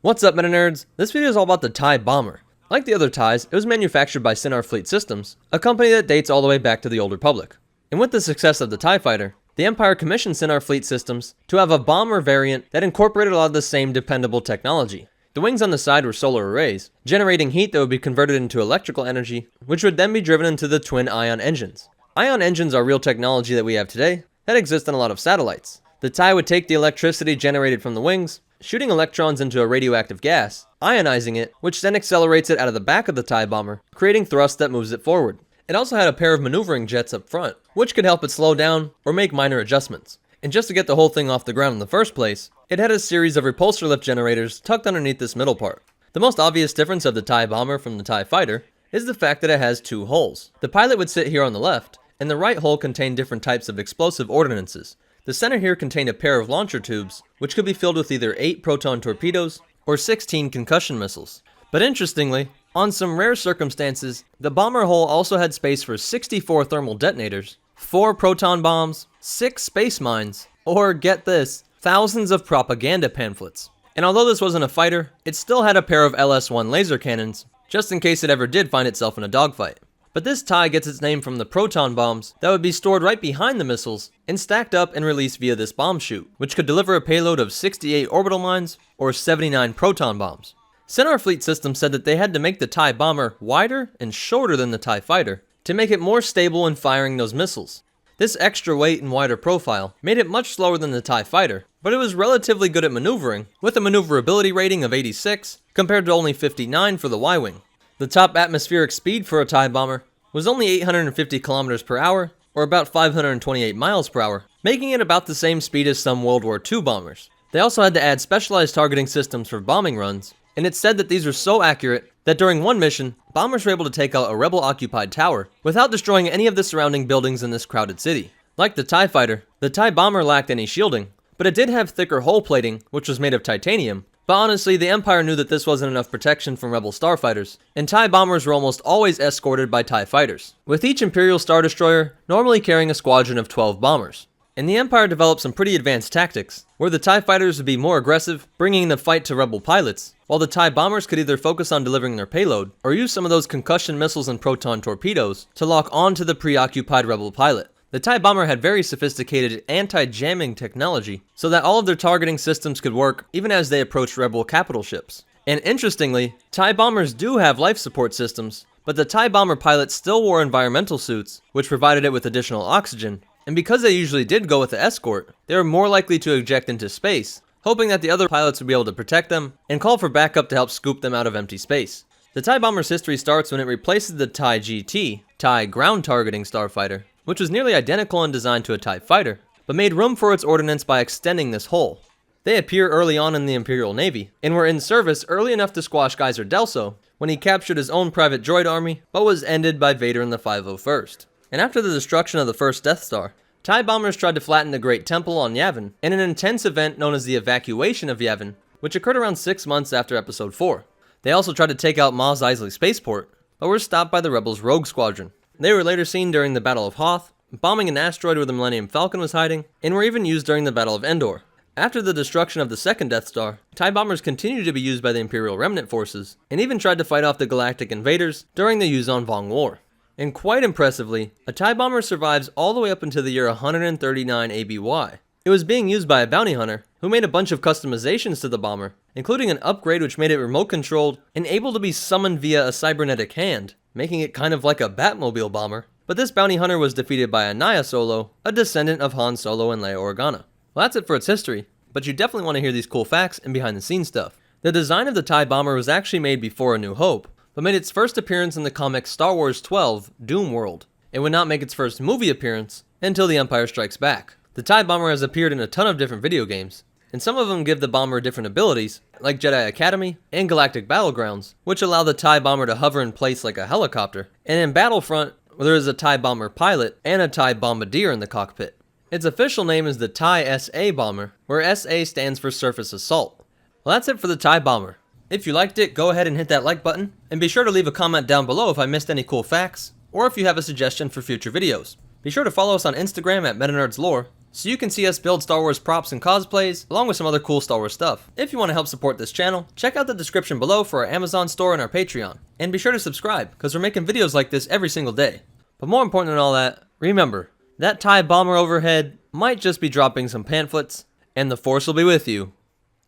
What's up, MetaNerdz? This video is all about the TIE Bomber. Like the other TIEs, it was manufactured by Fleet Systems, a company that dates all the way back to the Old Republic. And with the success of the TIE Fighter, the Empire commissioned Fleet Systems to have a bomber variant that incorporated a lot of the same dependable technology. The wings on the side were solar arrays, generating heat that would be converted into electrical energy, which would then be driven into the twin ion engines. Ion engines are real technology that we have today that exists on a lot of satellites. The TIE would take the electricity generated from the wings, shooting electrons into a radioactive gas, ionizing it, which then accelerates it out of the back of the TIE bomber, creating thrust that moves it forward. It also had a pair of maneuvering jets up front, which could help it slow down or make minor adjustments. And just to get the whole thing off the ground in the first place, it had a series of repulsor lift generators tucked underneath this middle part. The most obvious difference of the TIE bomber from the TIE fighter is the fact that it has two holes. The pilot would sit here on the left, and the right hole contained different types of explosive ordnances. The center here contained a pair of launcher tubes, which could be filled with either 8 proton torpedoes or 16 concussion missiles. But interestingly, on some rare circumstances, the bomber hull also had space for 64 thermal detonators, 4 proton bombs, 6 space mines, or get this, thousands of propaganda pamphlets. And although this wasn't a fighter, it still had a pair of LS-1 laser cannons, just in case it ever did find itself in a dogfight. But this TIE gets its name from the proton bombs that would be stored right behind the missiles and stacked up and released via this bomb chute, which could deliver a payload of 68 orbital mines or 79 proton bombs. Fleet Systems said that they had to make the TIE bomber wider and shorter than the TIE fighter to make it more stable in firing those missiles. This extra weight and wider profile made it much slower than the TIE fighter, but it was relatively good at maneuvering, with a maneuverability rating of 86 compared to only 59 for the Y-wing. The top atmospheric speed for a TIE bomber was only 850 kilometers per hour, or about 528 miles per hour, making it about the same speed as some World War II bombers. They also had to add specialized targeting systems for bombing runs, and it's said that these were so accurate that during one mission, bombers were able to take out a rebel-occupied tower without destroying any of the surrounding buildings in this crowded city. Like the TIE fighter, the TIE bomber lacked any shielding, but it did have thicker hull plating, which was made of titanium. But honestly, the Empire knew that this wasn't enough protection from rebel starfighters, and TIE bombers were almost always escorted by TIE fighters, with each Imperial Star Destroyer normally carrying a squadron of 12 bombers. And the Empire developed some pretty advanced tactics, where the TIE fighters would be more aggressive, bringing the fight to rebel pilots, while the TIE bombers could either focus on delivering their payload, or use some of those concussion missiles and proton torpedoes to lock onto the preoccupied rebel pilot. The TIE bomber had very sophisticated anti-jamming technology, so that all of their targeting systems could work even as they approached rebel capital ships. And interestingly, TIE bombers do have life support systems, but the TIE bomber pilots still wore environmental suits, which provided it with additional oxygen, and because they usually did go with the escort, they were more likely to eject into space, hoping that the other pilots would be able to protect them and call for backup to help scoop them out of empty space. The TIE bomber's history starts when it replaces the TIE GT, TIE ground targeting starfighter, which was nearly identical in design to a TIE fighter, but made room for its ordnance by extending this hull. They appear early on in the Imperial Navy, and were in service early enough to squash Geyser Delso when he captured his own private droid army, but was ended by Vader in the 501st. And after the destruction of the first Death Star, TIE bombers tried to flatten the Great Temple on Yavin in an intense event known as the Evacuation of Yavin, which occurred around 6 months after Episode 4. They also tried to take out Mos Eisley Spaceport, but were stopped by the Rebels' Rogue Squadron. They were later seen during the Battle of Hoth, bombing an asteroid where the Millennium Falcon was hiding, and were even used during the Battle of Endor. After the destruction of the second Death Star, TIE bombers continued to be used by the Imperial Remnant forces, and even tried to fight off the Galactic Invaders during the Yuzon Vong War. And quite impressively, a TIE bomber survives all the way up into the year 139 ABY. It was being used by a bounty hunter, who made a bunch of customizations to the bomber, including an upgrade which made it remote controlled and able to be summoned via a cybernetic hand, making it kind of like a Batmobile bomber. But this bounty hunter was defeated by a Naya Solo, a descendant of Han Solo and Leia Organa. Well, that's it for its history, but you definitely want to hear these cool facts and behind the scenes stuff. The design of the TIE bomber was actually made before A New Hope, but made its first appearance in the comic Star Wars 12, Doom World. It would not make its first movie appearance until The Empire Strikes Back. The TIE bomber has appeared in a ton of different video games, and some of them give the bomber different abilities, like Jedi Academy and Galactic Battlegrounds, which allow the TIE bomber to hover in place like a helicopter, and in Battlefront, where there is a TIE bomber pilot and a TIE bombardier in the cockpit. Its official name is the TIE SA bomber, where SA stands for Surface Assault. Well, that's it for the TIE bomber. If you liked it, go ahead and hit that like button, and be sure to leave a comment down below if I missed any cool facts, or if you have a suggestion for future videos. Be sure to follow us on Instagram at MetaNerdz Lore, so you can see us build Star Wars props and cosplays, along with some other cool Star Wars stuff. If you want to help support this channel, check out the description below for our Amazon store and our Patreon. And be sure to subscribe, because we're making videos like this every single day. But more important than all that, remember, that TIE bomber overhead might just be dropping some pamphlets, and the Force will be with you,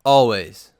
always.